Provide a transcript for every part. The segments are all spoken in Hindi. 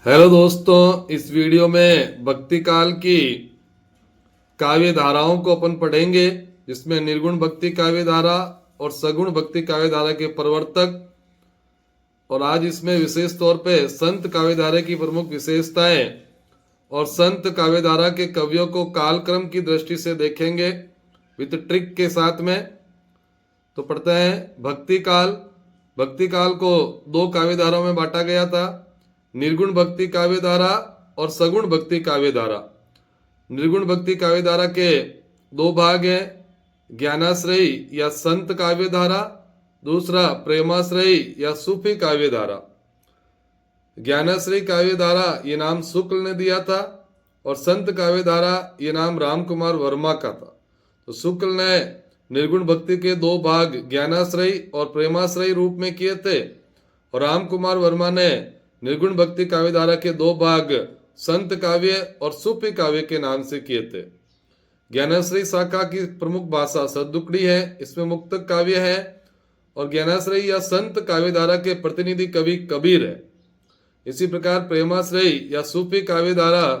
हेलो दोस्तों, इस वीडियो में भक्ति काल की काव्य धाराओं को अपन पढ़ेंगे, जिसमें निर्गुण भक्ति काव्य धारा और सगुण भक्ति काव्य धारा के प्रवर्तक, और आज इसमें विशेष तौर पे संत काव्य धारा की प्रमुख विशेषताएं और संत काव्य धारा के कवियों को कालक्रम की दृष्टि से देखेंगे विद ट्रिक के साथ में। तो पढ़ते हैं भक्ति काल। भक्ति काल को दो काव्य धाराओं में बांटा गया था, निर्गुण भक्ति काव्य धारा और सगुण भक्ति काव्य धारा। निर्गुण भक्ति काव्य धारा के दो भाग हैं, ज्ञानाश्रयी या संत काव्य धारा, दूसरा प्रेमाश्रयी या सूफी काव्य धारा। ज्ञानाश्रयी काव्य धारा ये नाम शुक्ल ने दिया था और संत काव्य धारा ये नाम राम कुमार वर्मा का था। तो शुक्ल ने निर्गुण भक्ति के दो भाग ज्ञानाश्रयी और प्रेमाश्रयी रूप में किए थे और राम कुमार वर्मा ने निर्गुण भक्ति काव्य धारा के दो भाग संत काव्य और सूफी काव्य के नाम से किए थे। ज्ञानाश्रयी शाखा की प्रमुख भाषा सद्दुकड़ी है, इसमें मुक्तक काव्य है, और ज्ञानाश्रयी या संत काव्य धारा के प्रतिनिधि कवि कबीर है। इसी प्रकार प्रेमाश्रयी या सूफी काव्य धारा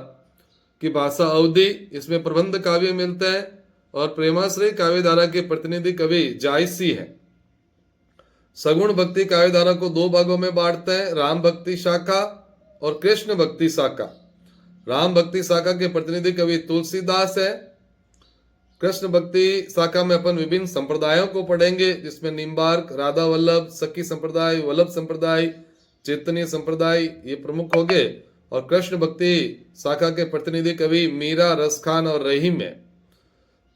की भाषा अवधि, इसमें प्रबंध काव्य मिलते हैं, और प्रेमाश्रयी काव्य धारा के प्रतिनिधि कवि जायसी है। सगुण भक्ति काव्य धारा को दो भागों में बांटते हैं, राम भक्ति शाखा और कृष्ण भक्ति शाखा। राम भक्ति शाखा के प्रतिनिधि कवि तुलसीदास है। कृष्ण भक्ति शाखा में अपन विभिन्न संप्रदायों को पढ़ेंगे, जिसमें निम्बार्क, राधा वल्लभ, सखी संप्रदाय, वल्लभ संप्रदाय, चैतन्य संप्रदाय ये प्रमुख हो गए, और कृष्ण भक्ति शाखा के प्रतिनिधि कवि मीरा, रसखान और रहीम है।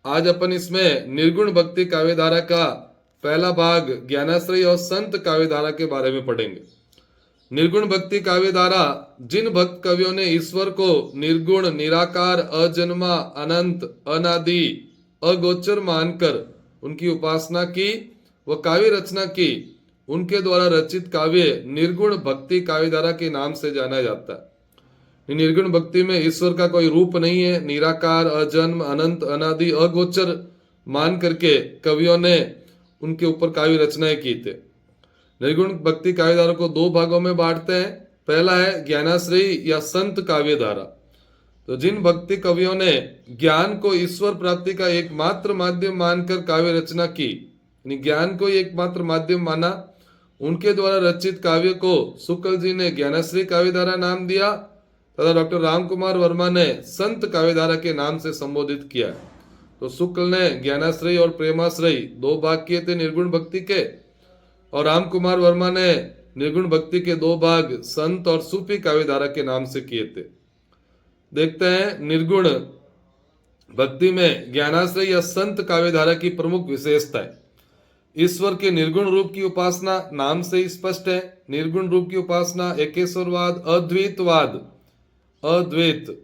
आज अपन इसमें निर्गुण भक्ति काव्य धारा का पहला भाग ज्ञानाश्रयी और संत काव्य धारा के बारे में पढ़ेंगे। निर्गुण भक्ति काव्य धारा जिन भक्त कवियों ने ईश्वर को निर्गुण, निराकार, अजन्मा, अनंत, अनादि, अगोचर मानकर उनकी उपासना की व काव्य रचना की, उनके द्वारा रचित काव्य निर्गुण भक्ति काव्य धारा के नाम से जाना जाता है। निर्गुण भक्ति में ईश्वर का कोई रूप नहीं है, निराकार, अजन्म, अनंत, अनादि, अगोचर मान करके कवियों ने उनके ऊपर काव्य रचनाएं की थे। निर्गुण भक्ति काव्य धारा को दो भागों में बांटते हैं। पहला है ज्ञानाश्रयी या संत काव्य धारा। तो जिन भक्ति कवियों ने ज्ञान को ईश्वर प्राप्ति का एकमात्र माध्यम मानकर काव्य रचना की, यानी ज्ञान को एकमात्र माध्यम माना, उनके द्वारा रचित काव्य को शुक्ल जी ने ज्ञानाश्रयी काव्य धारा नाम दिया तथा डॉक्टर राम कुमार वर्मा ने संत काव्य धारा के नाम से संबोधित किया। तो शुक्ल ने ज्ञानाश्रयी और प्रेमाश्रयी दो भाग किए थे निर्गुण भक्ति के, और राम कुमार वर्मा ने निर्गुण भक्ति के दो भाग संत और सूफी काव्य धारा के नाम से किए थे। देखते हैं निर्गुण भक्ति में ज्ञानाश्रयी या संत काव्य धारा की प्रमुख विशेषता है। ईश्वर के निर्गुण रूप की उपासना नाम से ही स्पष्ट है। निर्गुण रूप की उपासना एकेश्वरवाद, अद्वैतवाद, अद्वैत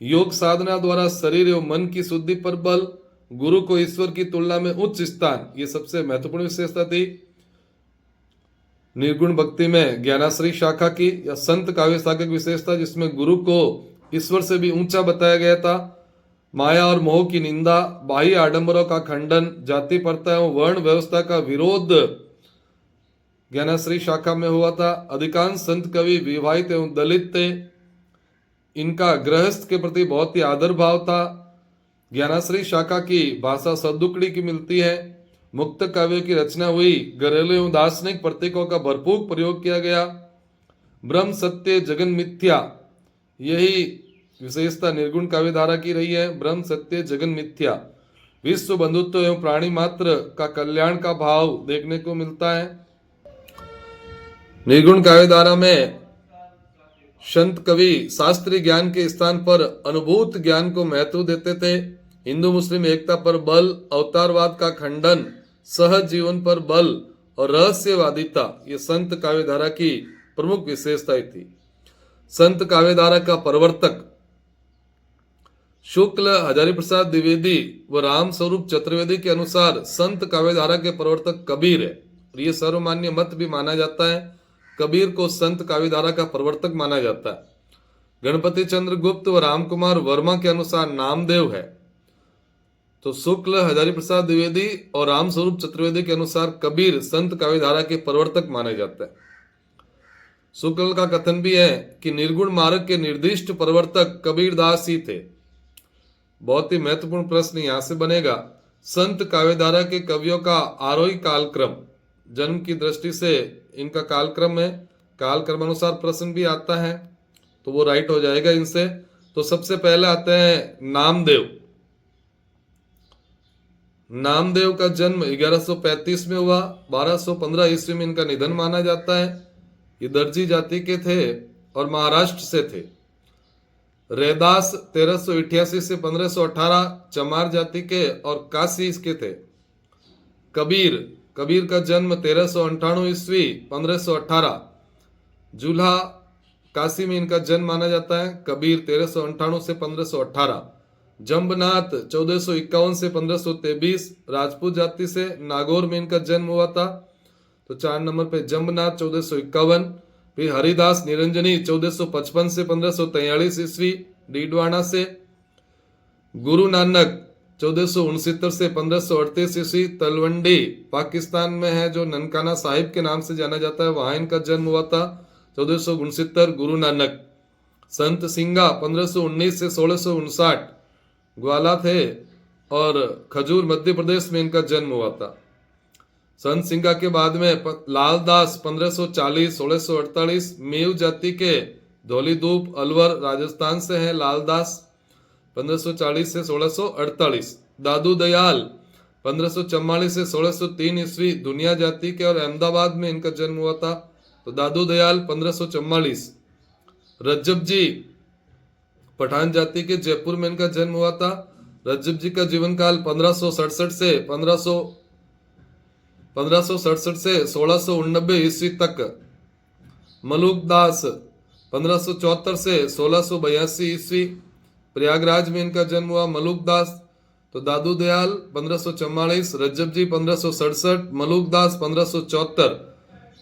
योग साधना द्वारा शरीर एवं मन की शुद्धि पर बल, गुरु को ईश्वर की तुलना में उच्च स्थान, ये सबसे महत्वपूर्ण विशेषता थी निर्गुण भक्ति में ज्ञानाश्रयी शाखा की या संत काव्य शाखा की विशेषता, जिसमें गुरु को ईश्वर से भी ऊंचा बताया गया था। माया और मोह की निंदा, बाह्य आडंबरों का खंडन, जाति प्रथा एवं वर्ण व्यवस्था का विरोध ज्ञानाश्रयी शाखा में हुआ था। अधिकांश संत कवि विवाहित एवं दलित थे, इनका गृहस्थ के प्रति बहुत ही आदर भाव था। ज्ञानाश्रयी शाखा की भाषा सद्दुकड़ी की मिलती है। मुक्त काव्य की रचना हुई, घरेलू एवं दार्शनिक प्रतीकों का भरपूर प्रयोग किया गया। ब्रह्म सत्य जगन मिथ्या, यही विशेषता निर्गुण काव्य धारा की रही है। ब्रह्म सत्य जगन मिथ्या, विश्व बंधुत्व एवं प्राणी मात्र का कल्याण का भाव देखने को मिलता है। निर्गुण काव्य धारा में संत कवि शास्त्रीय ज्ञान के स्थान पर अनुभूत ज्ञान को महत्व देते थे। हिंदू मुस्लिम एकता पर बल, अवतारवाद का खंडन, सहज जीवन पर बल और रहस्यवादिता, ये संत काव्य धारा की प्रमुख विशेषताएं थी। संत काव्य धारा का प्रवर्तक शुक्ल, हजारी प्रसाद द्विवेदी व राम स्वरूप चतुर्वेदी के अनुसार संत काव्य धारा के प्रवर्तक कबीर है, और ये सर्वमान्य मत भी माना जाता है। कबीर को संत काव्य धारा का प्रवर्तक माना जाता है। गणपति चंद्र गुप्त व राम कुमार वर्मा के अनुसार नामदेव है। तो शुक्ल, हजारी प्रसाद द्विवेदी और राम स्वरूप चतुर्वेदी के अनुसार कबीर संत काव्य धारा के प्रवर्तक माने जाते हैं। शुक्ल का कथन भी है कि निर्गुण मार्ग के निर्दिष्ट प्रवर्तक कबीरदास ही थे। बहुत ही महत्वपूर्ण प्रश्न यहां से बनेगा, संत काव्यधारा के कवियों का आरोही कालक्रम, जन्म की दृष्टि से इनका कालक्रम है, कालक्रम अनुसार प्रश्न भी आता है तो वो राइट हो जाएगा इनसे। तो सबसे पहले आते हैं नामदेव। नामदेव का जन्म 1135 में हुआ, 1215 ईस्वी में इनका निधन माना जाता है। ये दर्जी जाति के थे और महाराष्ट्र से थे। रैदास 1388 से 1518 चमार जाति के और काशी के थे। कबीर का जन्म 1398 ईस्वी 1518 जूल्हा काशी में इनका जन्म माना जाता है। कबीर 1398 से 1518। जंबनाथ 1451 से 1523 राजपूत जाति से, नागौर में इनका जन्म हुआ था। तो 4 नंबर पे जंबनाथ 1451। फिर हरिदास निरंजनी 1455 से 1543 ईस्वी डीडवाना से। गुरु नानक 1469 से 1538 ईस्वी तलवंडी पाकिस्तान में है, जो ननकाना साहिब के नाम से जाना जाता है, वहां इनका जन्म हुआ था। 1469 गुरु नानक। संत सिंगा 1519 से 1659 ग्वाला थे और खजूर मध्य प्रदेश में इनका जन्म हुआ था। संत सिंगा के बाद में लालदास 1540 1648 मेव जाति के धौलीधूप अलवर राजस्थान से है। लालदास 1540 से 1648। दादू दयाल 1544 से 1603 ईस्वी दुनिया जाति के और अहमदाबाद में इनका जन्म हुआ था। तो दादू दयाल 1544। रज्जब जी पठान जाति के जयपुर में इनका जन्म हुआ था। रज्जब जी का जीवन काल 1567 से 1689 ईस्वी तक। मलुकदास 1574 से 1682 ईस्वी प्रयागराज में इनका जन्म हुआ। मलुकदास। तो दादू दयाल 1544, रज्जब जी 1567, मलुकदास 1574,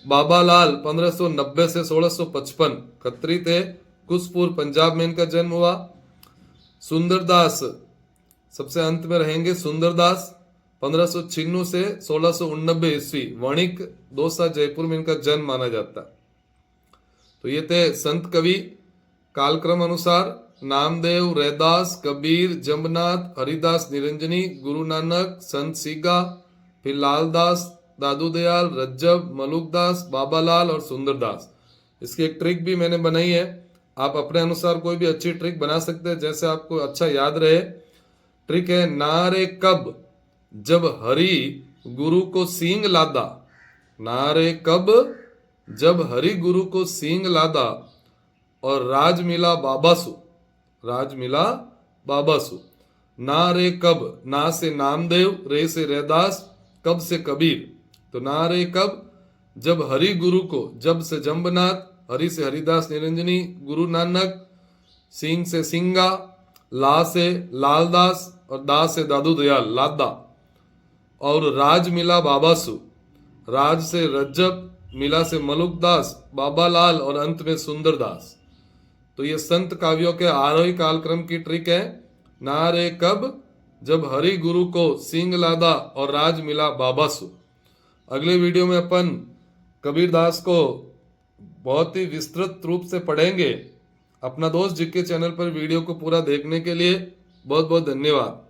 बाबालाल 1590 से 1655 खत्री थे। कुसपुर पंजाब में इनका जन्म हुआ। सुंदरदास सबसे अंत में रहेंगे। सुंदरदास 1596 से 1689 ईस्वी वणिक दौसा जयपुर में इनका जन्म माना जाता। तो ये थे संत कवि कालक्रम अनुसार। नामदेव, रैदास, कबीर, जंबनाथ, हरिदास निरंजनी, गुरु नानक, संत सीगा, फिर लालदास, दादू दयाल, रज्जब, मलुकदास, बाबालाल और सुंदरदास। इसकी एक ट्रिक भी मैंने बनाई है, आप अपने अनुसार कोई भी अच्छी ट्रिक बना सकते हैं जैसे आपको अच्छा याद रहे। ट्रिक है, नारे कब जब हरि गुरु को सींग लादा। नारे कब जब हरि गुरु को सींग लादा और राज मिला बाबासु। राज मिला बाबासु। नारे कब, ना से नामदेव, रे से रैदास, कब से कबीर। तो नारे कब जब हरि गुरु को, जब से जंबनाथ, हरि से हरिदास निरंजनी, गुरु नानक, सिंह से सिंगा, ला से लालदास और दा से दादू दयाल लादा। और राज मिला बाबासु, राज से रज्जब, मिला से मलुकदास, बाबालाल और अंत में सुंदरदास। तो ये संत काव्यों के आरोही कालक्रम की ट्रिक है। नारे कब जब हरि गुरु को सिंह लादा और राज मिला बाबासु। अगले वीडियो में अपन कबीरदास को बहुत ही विस्तृत रूप से पढ़ेंगे। अपना दोस्त जीके चैनल पर वीडियो को पूरा देखने के लिए बहुत बहुत धन्यवाद।